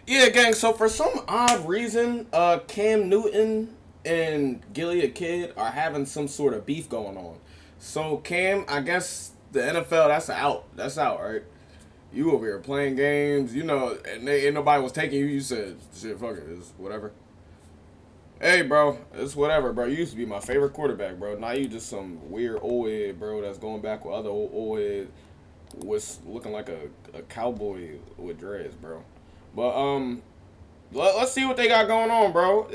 Yeah, gang. So for some odd reason, Cam Newton and Gilly a Kid are having some sort of beef going on. So Cam, I guess the NFL that's out. That's out, right? You over here playing games, and ain't nobody was taking you. You said, shit, fuck it, it's whatever. Hey, bro, it's whatever, bro. You used to be my favorite quarterback, bro. Now you just some weird old head, bro, that's going back with other old head was looking like a cowboy with dreads, bro. But let's see what they got going on, bro.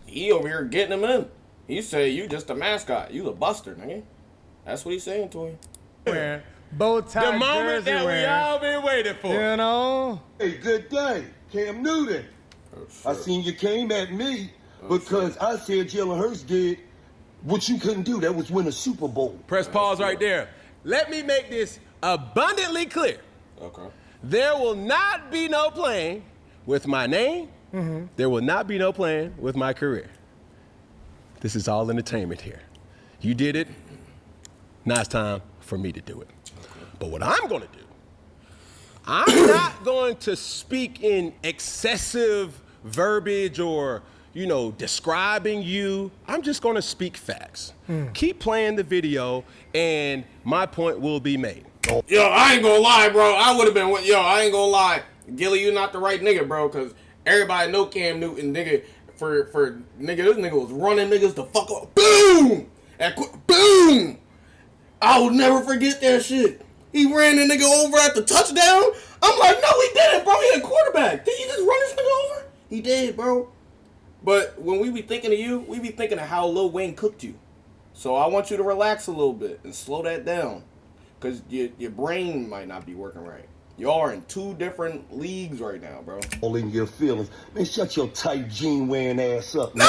He over here getting them in. He say you just a mascot. You the buster, nigga. That's what he's saying to him. Bow tie, the moment that we all been waiting for. You know? Hey, good day, Cam Newton. I seen you came at me because I said Jalen Hurts did what you couldn't do. That was win a Super Bowl. Press pause right there. Let me make this abundantly clear. Okay. There will not be no playing with my name. Mm-hmm. There will not be no playing with my career. This is all entertainment here. You did it. Now it's time for me to do it. But what I'm going to do, I'm not going to speak in excessive verbiage or, describing you. I'm just going to speak facts. Keep playing the video, and my point will be made. Yo, I ain't gonna lie, bro. I would have been, I ain't gonna lie. Gilly, you not the right nigga, bro, because everybody know Cam Newton, nigga, for nigga, this nigga was running niggas the fuck up. Boom! Boom! I will never forget that shit. He ran the nigga over at the touchdown. I'm like, no, he didn't, bro. He a quarterback. Did he just run this nigga over? He did, bro. But when we be thinking of you, we be thinking of how Lil Wayne cooked you. So I want you to relax a little bit and slow that down. Because your brain might not be working right. Y'all are in two different leagues right now, bro. All in your feelings. Man, shut your tight jean wearing ass up, man.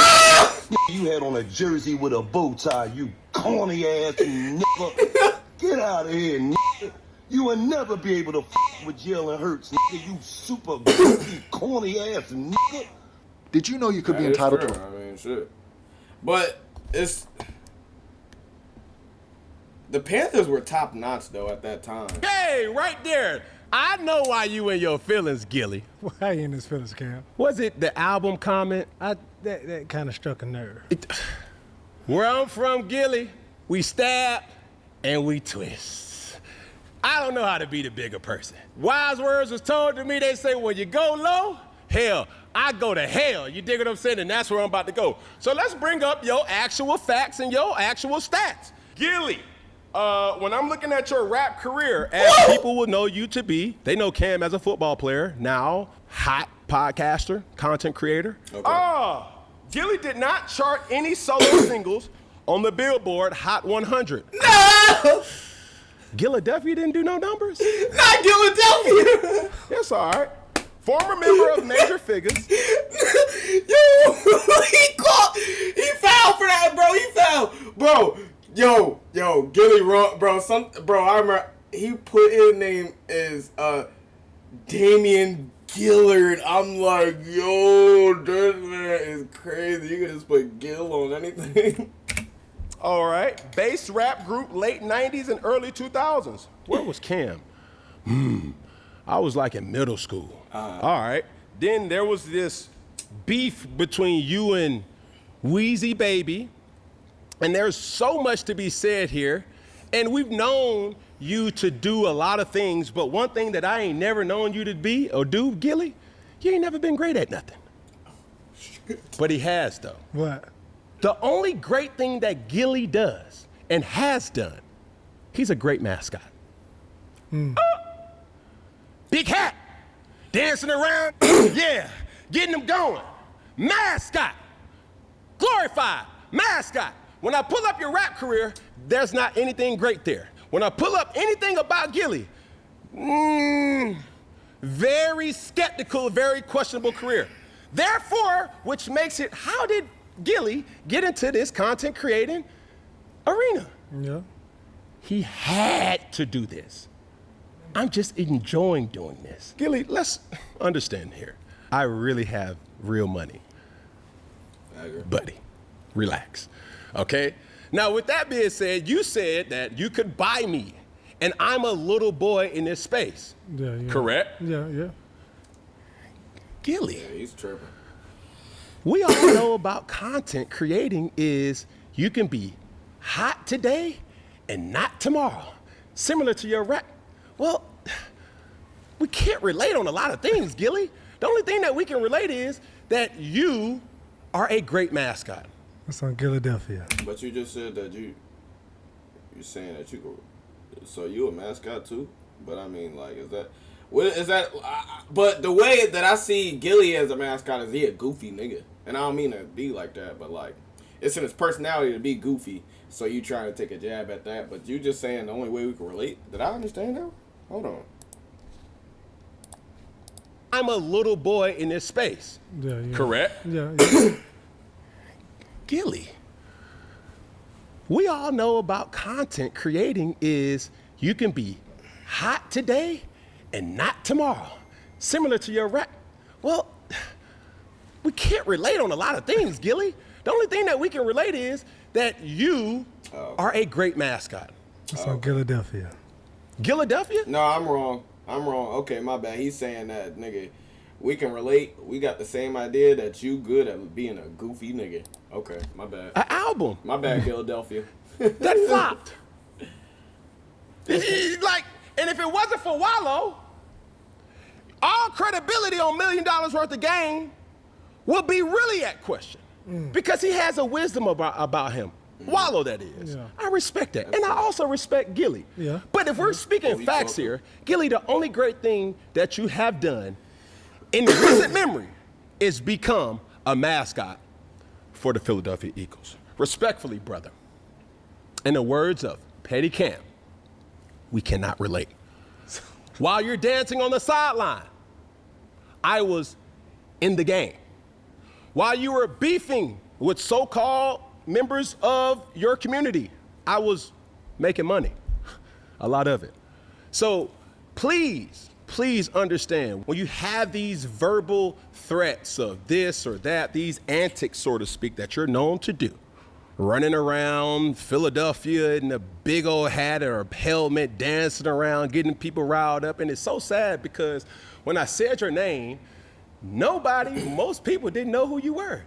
You had on a jersey with a bow tie, you corny ass nigga. Get out of here, nigga. You will never be able to f with Jalen Hurts, nigga. You super goofy, corny ass nigga. Did you know you could be entitled to? I mean, shit. But it's... The Panthers were top notch, though, at that time. Hey, right there. I know why you in your feelings, Gilly. Why you in his feelings, Cam? Was it the album comment? That kind of struck a nerve. Where I'm from, Gilly, we stab and we twist. I don't know how to be the bigger person. Wise words was told to me. They say, when you go low, hell, I go to hell. You dig what I'm saying? And that's where I'm about to go. So let's bring up your actual facts and your actual stats. Gilly. When I'm looking at your rap career, as people will know you to be, they know Cam as a football player, now hot podcaster, content creator. Okay. Gilly did not chart any solo singles on the Billboard Hot 100. No! Philadelphia didn't do no numbers? Not Philadelphia! That's all right. Former member of Major Figures. Yo, he fouled for that, bro. He fouled. Bro. Yo, Gilly wrong, bro. I remember he put his name as Damian Gillard. I'm like, yo, this man is crazy. You can just put Gill on anything. All right. Bass rap group late 90s and early 2000s. Where was Cam? I was like in middle school. All right. Then there was this beef between you and Wheezy Baby. And there's so much to be said here. And we've known you to do a lot of things, but one thing that I ain't never known you to be or do, Gilly, you ain't never been great at nothing. But he has, though. What? The only great thing that Gilly does and has done, he's a great mascot. Big hat, dancing around, yeah, getting them going. Mascot, glorified, mascot. When I pull up your rap career, there's not anything great there. When I pull up anything about Gilly, very skeptical, very questionable career. Therefore, which makes it, how did Gilly get into this content creating arena? Yeah. He had to do this. I'm just enjoying doing this. Gilly, let's understand here. I really have real money. Buddy, relax. Okay? Now, with that being said, you said that you could buy me, and I'm a little boy in this space. Yeah. Correct? Yeah. Gille. Yeah, he's tripping. We all know about content creating is you can be hot today and not tomorrow. Similar to your rap. Well, we can't relate on a lot of things, Gille. The only thing that we can relate is that you are a great mascot. That's on Philadelphia. But you just said that you're saying that you go. So you a mascot too? But I mean, like, is that? But the way that I see Gille as a mascot is he a goofy nigga, and I don't mean to be like that, but like, it's in his personality to be goofy. So you trying to take a jab at that, but you just saying the only way we can relate. Did I understand that? Hold on. I'm a little boy in this space. Yeah. Correct? Yeah. Gille. We all know about content creating is you can be hot today and not tomorrow. Similar to your rap. Well, we can't relate on a lot of things, Gille. The only thing that we can relate is that you are a great mascot. That's on Philadelphia. Philadelphia? No, I'm wrong. Okay, my bad. He's saying that, nigga, we can relate. We got the same idea that you good at being a goofy nigga. Okay, my bad. An album. My bad, Philadelphia. That flopped. Like, and if it wasn't for Wallow, all credibility on $1 million worth of game will be really at question. Because he has a wisdom about him. Wallow, that is. Yeah. I respect that. And I also respect Gille. Yeah. But if we're speaking facts here, Gille, the only great thing that you have done in recent memory is become a mascot for the Philadelphia Eagles. Respectfully, brother, in the words of Petty Cam, we cannot relate. While you're dancing on the sideline, I was in the game. While you were beefing with so-called members of your community, I was making money, a lot of it. So please understand, when you have these verbal threats of this or that, these antics, so to speak, that you're known to do, running around Philadelphia in a big old hat or a helmet, dancing around, getting people riled up. And it's so sad because when I said your name, most people didn't know who you were.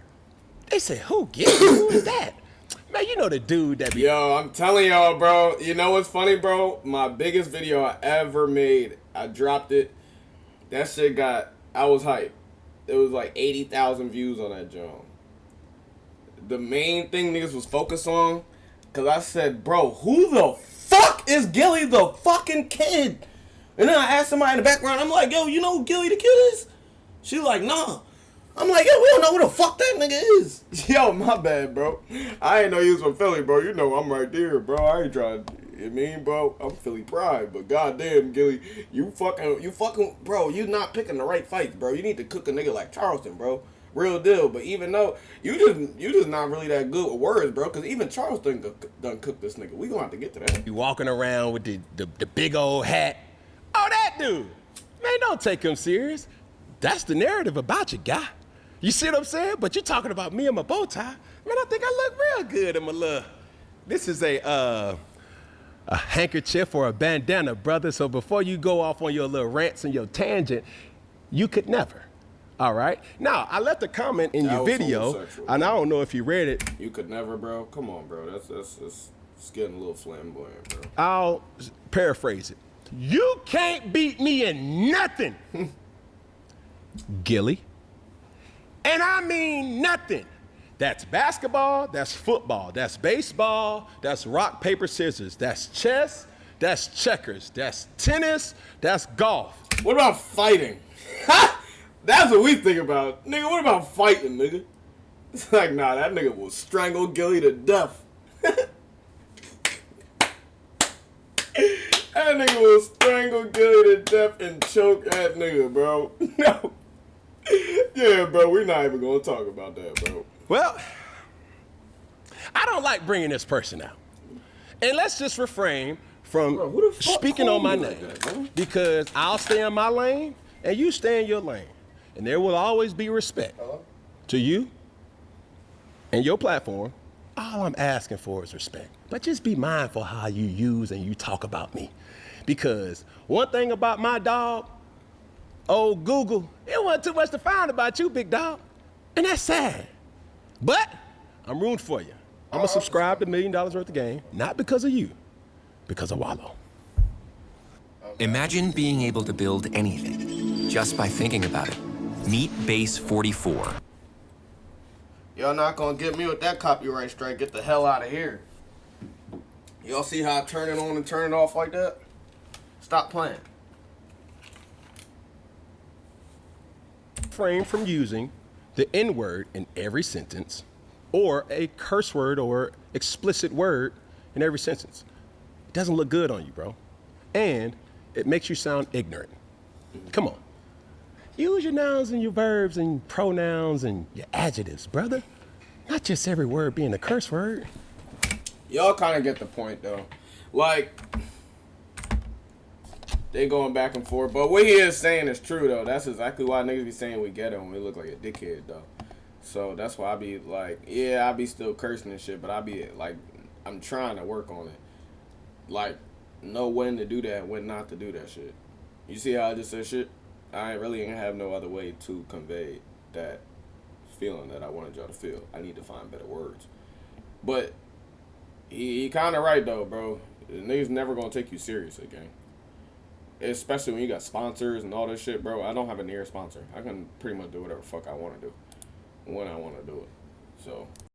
They said, who is that? Man, you know the dude that be... Yo, I'm telling y'all, bro. You know what's funny, bro? My biggest video I ever made, I dropped it. That shit I was hyped. It was like 80,000 views on that joint. The main thing niggas was focused on, because I said, bro, who the fuck is Gille the fucking kid? And then I asked somebody in the background, I'm like, yo, you know who Gille the kid is? She like, nah. I'm like, yo, we don't know who the fuck that nigga is. Yo, my bad, bro. I ain't know you was from Philly, bro. You know I'm right there, bro. I ain't trying to, bro, I'm Philly pride, but goddamn, Gille, you fucking, bro, you not picking the right fights, bro. You need to cook a nigga like Charleston, bro. Real deal. But even though you just not really that good with words, bro, because even Charleston done cook this nigga. We gonna have to get to that. You walking around with the big old hat. Oh, that dude. Man, don't take him serious. That's the narrative about you, guy. You see what I'm saying? But you're talking about me and my bow tie. Man, I think I look real good in my little... This is a handkerchief or a bandana, brother. So before you go off on your little rants and your tangent, you could never. All right? Now, I left a comment in your video, and I don't know if you read it. You could never, bro. Come on, bro. That's getting a little flamboyant, bro. I'll paraphrase it. You can't beat me in nothing, Gille. And I mean nothing. That's basketball, that's football, that's baseball, that's rock, paper, scissors, that's chess, that's checkers, that's tennis, that's golf. What about fighting? That's what we think about. Nigga, what about fighting, nigga? It's like, nah, that nigga will strangle Gille to death. That nigga will strangle Gille to death and choke that nigga, bro. No. Yeah, bro, we're not even gonna talk about that, bro. Well, I don't like bringing this person out. And let's just refrain from speaking on my name, because I'll stay in my lane and you stay in your lane. And there will always be respect to you and your platform. All I'm asking for is respect. But just be mindful how you use and you talk about me. Because one thing about my dog, Old Google, it wasn't too much to find about you, big dog. And that's sad. But I'm rooting for you. I'm gonna subscribe to $1 Million Worth of Game, not because of you, because of Wallow. Imagine being able to build anything just by thinking about it. Meet Base 44. Y'all not gonna get me with that copyright strike. Get the hell out of here. Y'all see how I turn it on and turn it off like that? Stop playing. Refrain from using the N-word in every sentence or a curse word or explicit word in every sentence. It doesn't look good on you, bro. And it makes you sound ignorant. Come on. Use your nouns and your verbs and pronouns and your adjectives, brother. Not just every word being a curse word. Y'all kind of get the point, though. Like, they going back and forth. But what he is saying is true, though. That's exactly why niggas be saying we get it when we look like a dickhead, though. So that's why I be like, yeah, I be still cursing and shit, but I be like, I'm trying to work on it. Like, know when to do that and when not to do that shit. You see how I just said shit? I really ain't have no other way to convey that feeling that I wanted y'all to feel. I need to find better words. But he kind of right, though, bro. The niggas never gonna take you seriously, gang. Especially when you got sponsors and all this shit, bro. I don't have a near sponsor. I can pretty much do whatever the fuck I want to do when I want to do it. So